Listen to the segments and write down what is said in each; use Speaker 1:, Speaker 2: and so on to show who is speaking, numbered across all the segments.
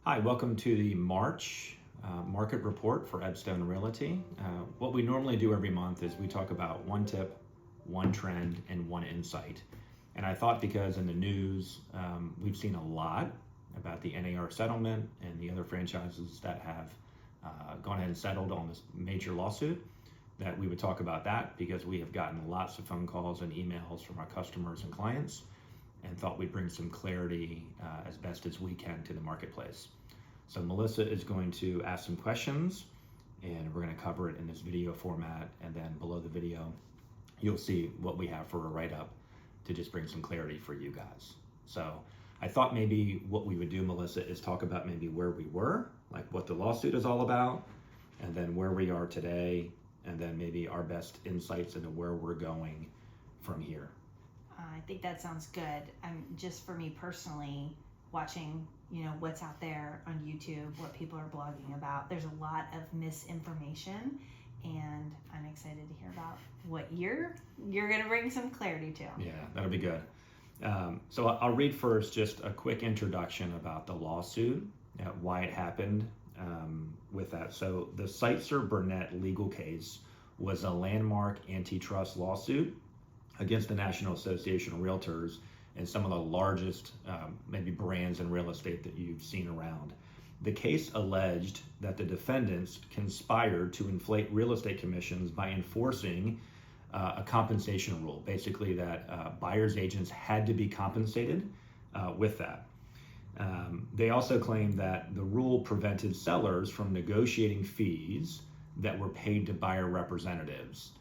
Speaker 1: Hi, welcome to the March market report for Eb Stone Realty. What we normally do every month is we talk about one tip, one trend, and one insight. And I thought because in the news, we've seen a lot about the NAR settlement and the other franchises that have gone ahead and settled on this major lawsuit, that we would talk about that because we have gotten lots of phone calls and emails from our customers and clients, and thought we'd bring some clarity as best as we can to the marketplace. So Melissa is going to ask some questions, and we're going to cover it in this video format, and then below the video you'll see what we have for a write-up to just bring some clarity for you guys. So I thought maybe what we would do, Melissa, is talk about maybe where we were, like what the lawsuit is all about, and then where we are today, and then maybe our best insights into where we're going from here.
Speaker 2: I think that sounds good. Just for me personally, watching, what's out there on YouTube, what people are blogging about. There's a lot of misinformation, and I'm excited to hear about what you're going to bring some clarity to.
Speaker 1: Yeah, that'll be good. So I'll read first just a quick introduction about the lawsuit, why it happened with that. So the Seitzer-Burnett legal case was a landmark antitrust lawsuit against the National Association of Realtors and some of the largest maybe brands in real estate that you've seen around. The case alleged that the defendants conspired to inflate real estate commissions by enforcing a compensation rule, basically that buyers agents had to be compensated with that. They also claimed that the rule prevented sellers from negotiating fees that were paid to buyer representatives.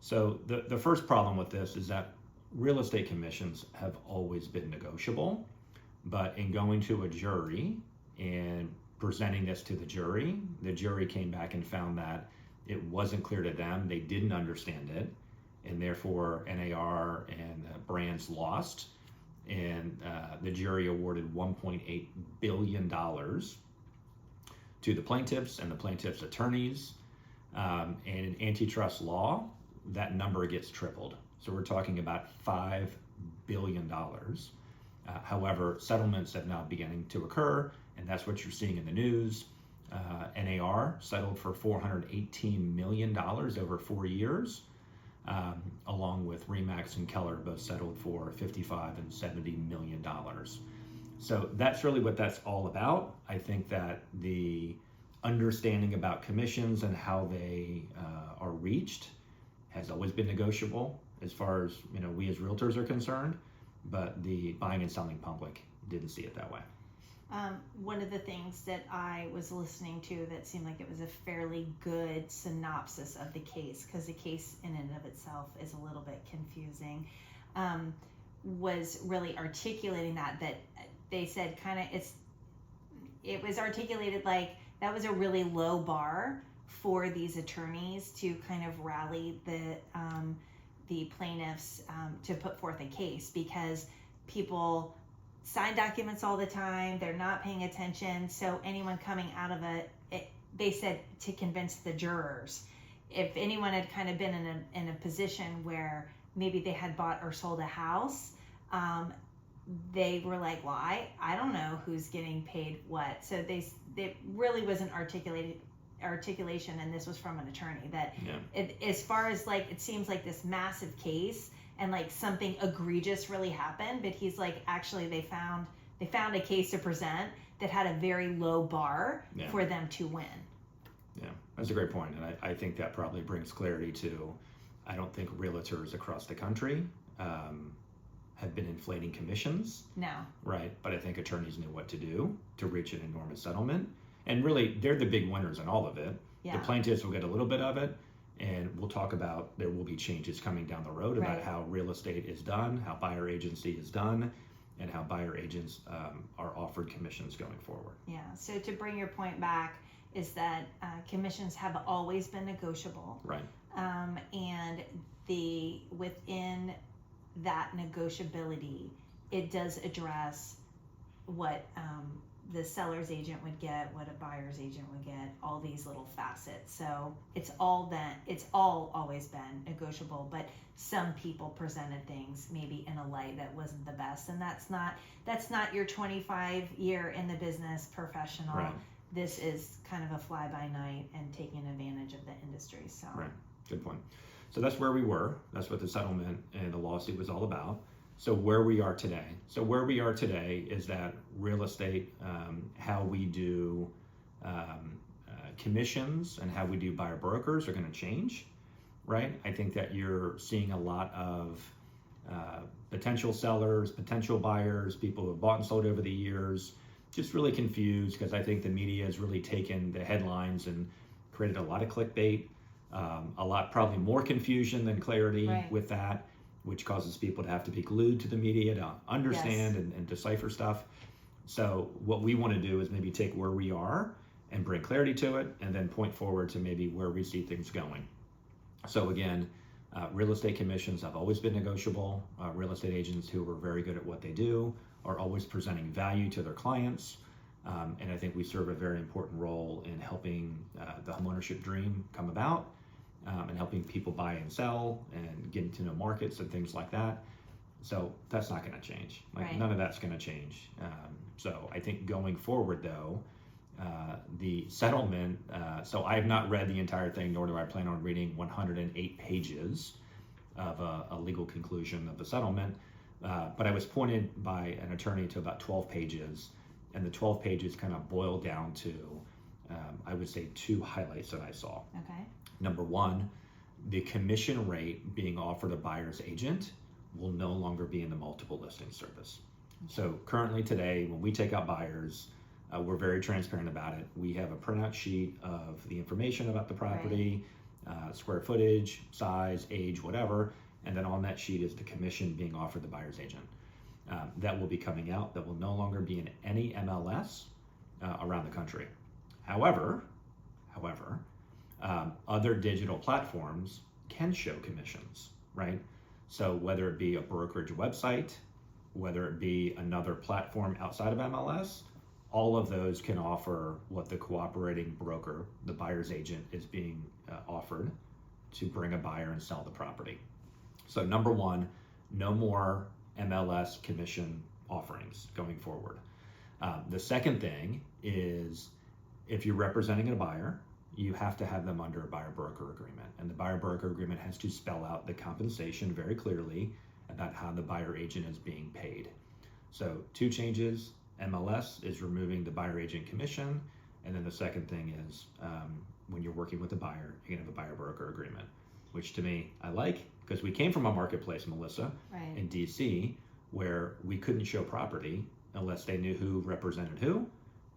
Speaker 1: So the first problem with this is that real estate commissions have always been negotiable, but in going to a jury and presenting this to the jury came back and found that it wasn't clear to them, they didn't understand it, and therefore NAR and the brands lost, and the jury awarded $1.8 billion to the plaintiffs and the plaintiffs' attorneys, and in antitrust law, that number gets tripled. So we're talking about $5 billion. However, settlements have now beginning to occur, and that's what you're seeing in the news. NAR settled for $418 million over 4 years, along with Remax and Keller both settled for $55 and $70 million. So that's really what that's all about. I think that the understanding about commissions and how they are reached has always been negotiable as far as we as realtors are concerned, but the buying and selling public didn't see it that way.
Speaker 2: One of the things that I was listening to that seemed like it was a fairly good synopsis of the case, because the case in and of itself is a little bit confusing, was really articulating that they said it was articulated like that was a really low bar for these attorneys to kind of rally the plaintiffs to put forth a case, because people sign documents all the time, they're not paying attention, so anyone coming out of they said to convince the jurors, if anyone had kind of been in a position where maybe they had bought or sold a house, they were like, well, I don't know who's getting paid what. So they really was an articulation, and this was from an attorney, that as far as like it seems like this massive case and like something egregious really happened, but he's like, actually they found a case to present that had a very low bar for them to win.
Speaker 1: Yeah, that's a great point, and I think that probably brings clarity to, I don't think realtors across the country have been inflating commissions.
Speaker 2: No. Right,
Speaker 1: but I think attorneys knew what to do to reach an enormous settlement. And really, they're the big winners in all of it. Yeah. The plaintiffs will get a little bit of it, and we'll talk about there will be changes coming down the road about how real estate is done, how buyer agency is done, and how buyer agents are offered commissions going forward.
Speaker 2: Yeah, so to bring your point back is that commissions have always been negotiable.
Speaker 1: Right.
Speaker 2: And within that negotiability, it does address what the seller's agent would get, what a buyer's agent would get, all these little facets. So it's all always been negotiable, but some people presented things maybe in a light that wasn't the best, and that's not your 25-year in the business professional.
Speaker 1: Right.
Speaker 2: This is kind of a fly-by-night and taking advantage of the industry. So
Speaker 1: Right, good point. So that's where we were. That's what the settlement and the lawsuit was all about. So where we are today. So where we are today is that real estate, how we do commissions and how we do buyer brokers are going to change, right? I think that you're seeing a lot of potential sellers, potential buyers, people who have bought and sold over the years, just really confused because I think the media has really taken the headlines and created a lot of clickbait, probably more confusion than clarity with that, which causes people to have to be glued to the media to understand and decipher stuff. So what we want to do is maybe take where we are and bring clarity to it, and then point forward to maybe where we see things going. So again, real estate commissions have always been negotiable. Real estate agents who are very good at what they do are always presenting value to their clients. And I think we serve a very important role in helping the homeownership dream come about, and helping people buy and sell and getting to know markets and things like that. So that's not going to change. None of that's going to change. So I think going forward though, the settlement, so I have not read the entire thing, nor do I plan on reading 108 pages of a legal conclusion of the settlement. But I was pointed by an attorney to about 12 pages, and the 12 pages kind of boiled down to, I would say, 2 highlights that I saw.
Speaker 2: Okay.
Speaker 1: Number one, the commission rate being offered a buyer's agent will no longer be in the multiple listing service. So currently today, when we take out buyers, we're very transparent about it. We have a printout sheet of the information about the property, square footage, size, age, whatever, and then on that sheet is the commission being offered the buyer's agent. That will be coming out. That will no longer be in any MLS around the country. However, other digital platforms can show commissions, right? So whether it be a brokerage website, whether it be another platform outside of MLS, all of those can offer what the cooperating broker, the buyer's agent, is being offered to bring a buyer and sell the property. So number one, no more MLS commission offerings going forward. The second thing is, if you're representing a buyer, you have to have them under a buyer broker agreement, and the buyer broker agreement has to spell out the compensation very clearly about how the buyer agent is being paid. So 2 changes. MLS is removing the buyer agent commission, and then the second thing is, when you're working with a buyer, you can have a buyer broker agreement, which to me I like, because we came from a marketplace, Melissa, in DC, where we couldn't show property unless they knew who represented who,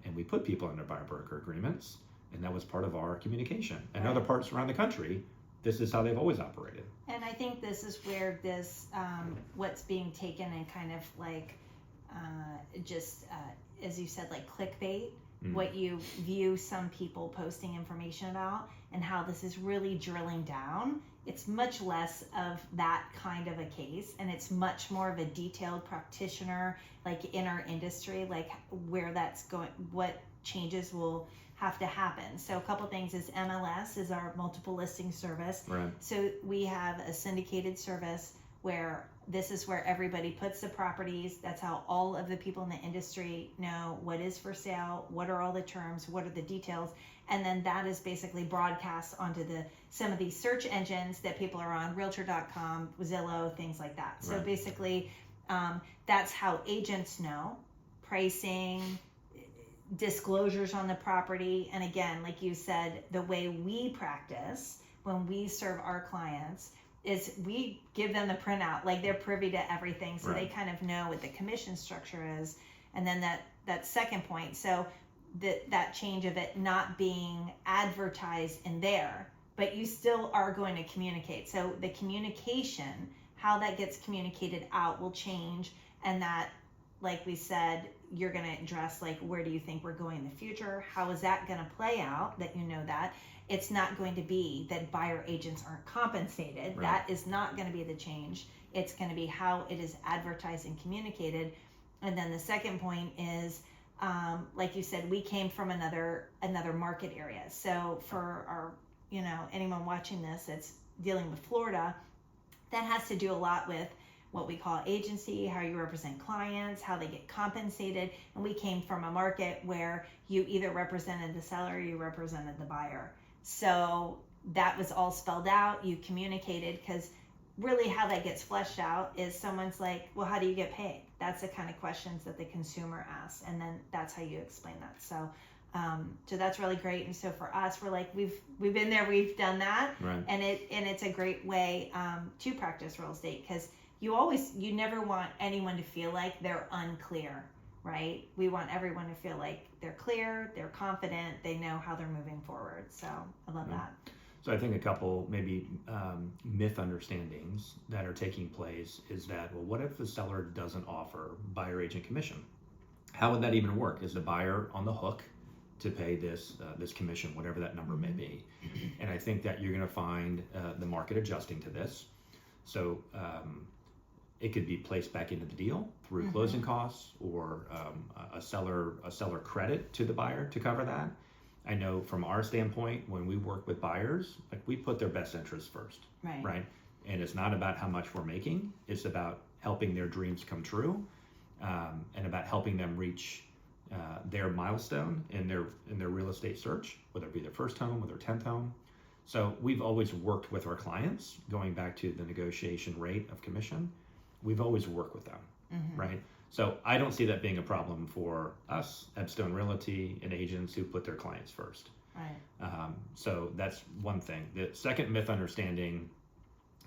Speaker 1: and we put people under buyer broker agreements, and that was part of our communication. And other parts around the country, this is how they've always operated. And
Speaker 2: I think this is where this, what's being taken and kind of like, as you said, like clickbait, what you view some people posting information about, and how this is really drilling down. It's much less of that kind of a case, and it's much more of a detailed practitioner, like in our industry, like where that's going, what changes will have to happen. So a couple things is MLS is our multiple listing service.
Speaker 1: Right.
Speaker 2: So we have a syndicated service where this is where everybody puts the properties. That's how all of the people in the industry know what is for sale, what are all the terms, what are the details, and then that is basically broadcast onto some of these search engines that people are on, Realtor.com, Zillow, things like that. So basically, that's how agents know pricing, disclosures on the property, and again, like you said, the way we practice when we serve our clients is we give them the printout, like they're privy to everything, so they kind of know what the commission structure is. And then that second point, so that change of it not being advertised in there, but you still are going to communicate. So the communication, how that gets communicated out will change, and that, like we said, you're going to address like, where do you think we're going in the future? How is that going to play out, that you know that? It's not going to be that buyer agents aren't compensated. That is not going to be the change. It's going to be how it is advertised and communicated. And then the second point is like you said, we came from another market area. So for our, anyone watching this that's dealing with Florida, that has to do a lot with what we call agency, how you represent clients, how they get compensated. And we came from a market where you either represented the seller or you represented the buyer. So that was all spelled out. You communicated, because really how that gets fleshed out is someone's like, well, how do you get paid? That's the kind of questions that the consumer asks. And then that's how you explain that. So that's really great. And so for us, we're like, we've been there, we've done that.
Speaker 1: Right.
Speaker 2: And it's a great way to practice real estate, because you never want anyone to feel like they're unclear, right? We want everyone to feel like they're clear, they're confident, they know how they're moving forward. So I love that.
Speaker 1: So I think a couple maybe myth understandings that are taking place is that, well, what if the seller doesn't offer buyer agent commission? How would that even work? Is the buyer on the hook to pay this commission, whatever that number may be? And I think that you're going to find the market adjusting to this. So it could be placed back into the deal through closing costs, or a seller credit to the buyer to cover that. I know from our standpoint, when we work with buyers, like, we put their best interests first, right? And it's not about how much we're making; it's about helping their dreams come true, and about helping them reach their milestone in their real estate search, whether it be their first home or their 10th home. So we've always worked with our clients, going back to the negotiation rate of commission. We've always worked with them, right? So I don't see that being a problem for us, Eb Stone Realty, and agents who put their clients first.
Speaker 2: Right.
Speaker 1: So that's one thing. The second myth understanding,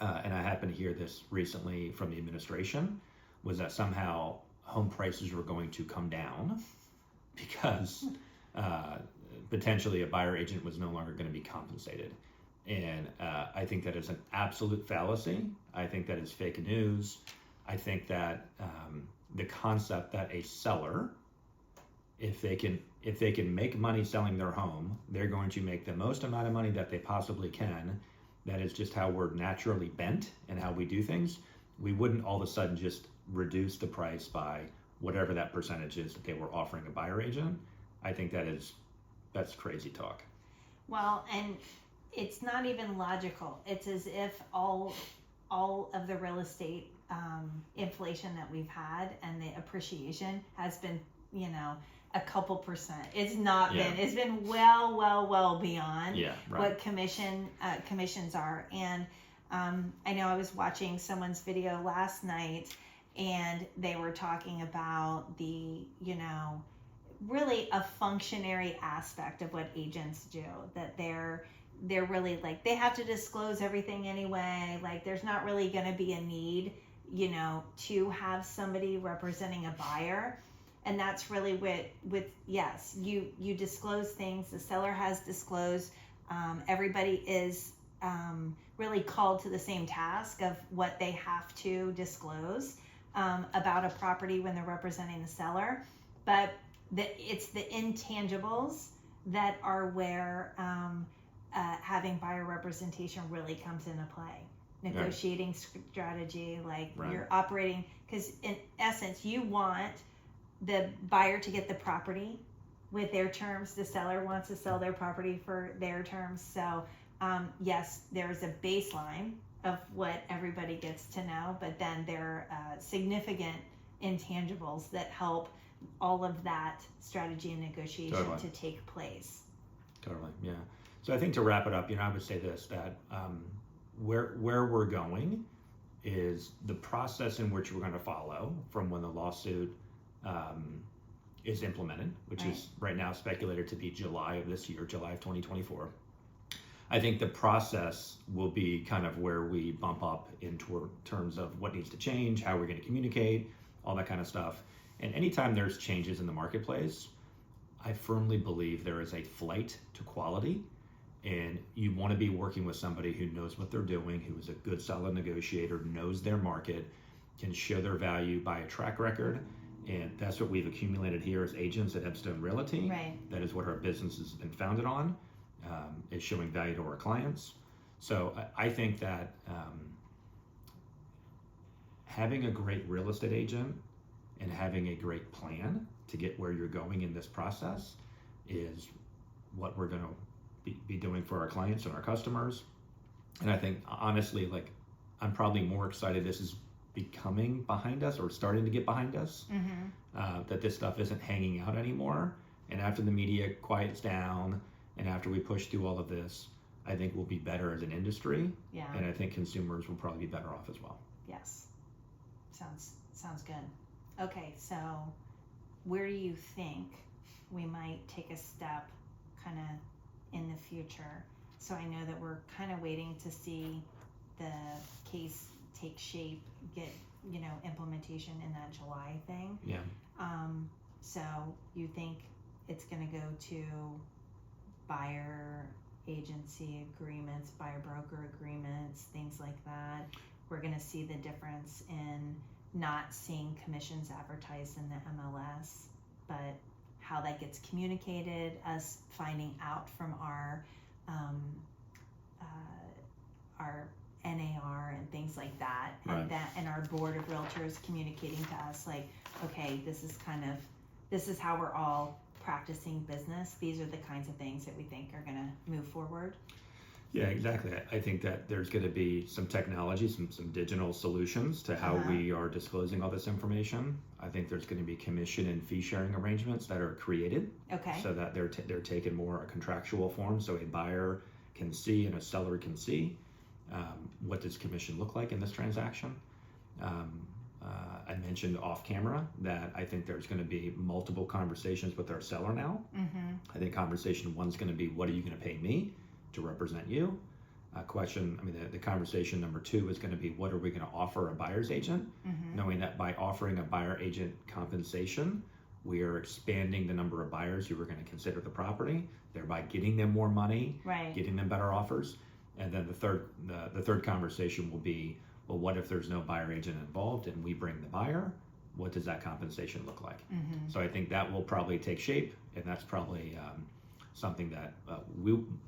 Speaker 1: and I happened to hear this recently from the administration, was that somehow home prices were going to come down because potentially a buyer agent was no longer going to be compensated. And I think that is an absolute fallacy. I think that is fake news. I think that the concept that a seller, if they can make money selling their home, they're going to make the most amount of money that they possibly can. That is just how we're naturally bent and how we do things. We wouldn't all of a sudden just reduce the price by whatever that percentage is that they were offering a buyer agent. I think that's crazy talk.
Speaker 2: Well, and it's not even logical. It's as if all of the real estate inflation that we've had and the appreciation has been, a couple percent. It's not been. It's been well beyond what commissions are. And I know I was watching someone's video last night, and they were talking about the, really a functionary aspect of what agents do, that they're really like, they have to disclose everything anyway. Like, there's not really going to be a need, to have somebody representing a buyer. And that's really yes, you disclose things. The seller has disclosed. Everybody is really called to the same task of what they have to disclose about a property when they're representing the seller. But it's the intangibles that are where having buyer representation really comes into play. Negotiating strategy, like you're operating, because in essence, you want the buyer to get the property with their terms. The seller wants to sell their property for their terms. So yes, there's a baseline of what everybody gets to know, but then there are significant intangibles that help all of that strategy and negotiation to take place.
Speaker 1: Totally, yeah. So I think to wrap it up, I would say this, that where we're going is the process in which we're going to follow from when the lawsuit is implemented, which is right now speculated to be July of this year, July of 2024. I think the process will be kind of where we bump up in terms of what needs to change, how we're going to communicate, all that kind of stuff. And anytime there's changes in the marketplace, I firmly believe there is a flight to quality, and you want to be working with somebody who knows what they're doing, who is a good, solid negotiator, knows their market, can show their value by a track record. And that's what we've accumulated here as agents at Eb Stone Realty. That is what our business has been founded on, is showing value to our clients. So I think that having a great real estate agent and having a great plan to get where you're going in this process is what we're going to be doing for our clients and our customers. And I think honestly, like, I'm probably more excited this is becoming behind us or starting to get behind us, that this stuff isn't hanging out anymore. And after the media quiets down and after we push through all of this, I think we'll be better as an industry.
Speaker 2: Yeah.
Speaker 1: And I think consumers will probably be better off as well.
Speaker 2: Yes. Sounds good. Okay, so where do you think we might take a step kind of in the future? So I know that we're kind of waiting to see the case take shape, get, implementation in that July thing.
Speaker 1: Yeah.
Speaker 2: So you think it's going to go to buyer agency agreements, buyer broker agreements, things like that? We're going to see the difference in not seeing commissions advertised in the MLS, but how that gets communicated, us finding out from our NAR and things like that,
Speaker 1: Right.
Speaker 2: and our board of realtors communicating to us like, okay, this is how we're all practicing business. These are the kinds of things that we think are going to move forward.
Speaker 1: Yeah, exactly. I think that there's going to be some technology, some digital solutions to how we are disclosing all this information. I think there's going to be commission and fee sharing arrangements that are created,
Speaker 2: Okay.
Speaker 1: so that they're taken more a contractual form, so a buyer can see and a seller can see what does commission look like in this transaction. I mentioned off camera that I think there's going to be multiple conversations with our seller now. I think conversation one's going to be, what are you going to pay me to represent you? The conversation number two is going to be, what are we going to offer a buyer's agent? Knowing that by offering a buyer agent compensation, we are expanding the number of buyers who are going to consider the property, thereby getting them more money,
Speaker 2: Right.
Speaker 1: getting them better offers. And then the third conversation will be, well, what if there's no buyer agent involved and we bring the buyer? What does that compensation look like? So I think that will probably take shape, and that's probably something that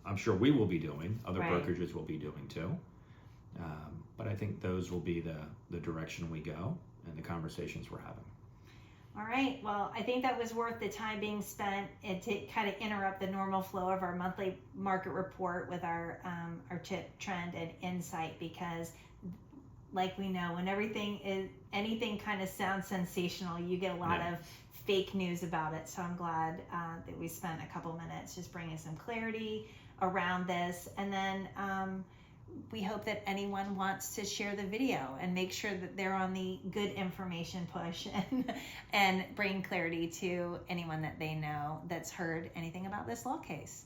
Speaker 1: I'm sure we will be doing. Other
Speaker 2: Right.
Speaker 1: brokerages will be doing too. But I think those will be the direction we go and the conversations we're having.
Speaker 2: All right. Well, I think that was worth the time being spent and to kind of interrupt the normal flow of our monthly market report with our tip, trend, and insight, because like we know, when anything kind of sounds sensational, you get a lot of fake news about it. So I'm glad that we spent a couple minutes just bringing some clarity around this. And then we hope that anyone wants to share the video and make sure that they're on the good information push and bring clarity to anyone that they know that's heard anything about this law case.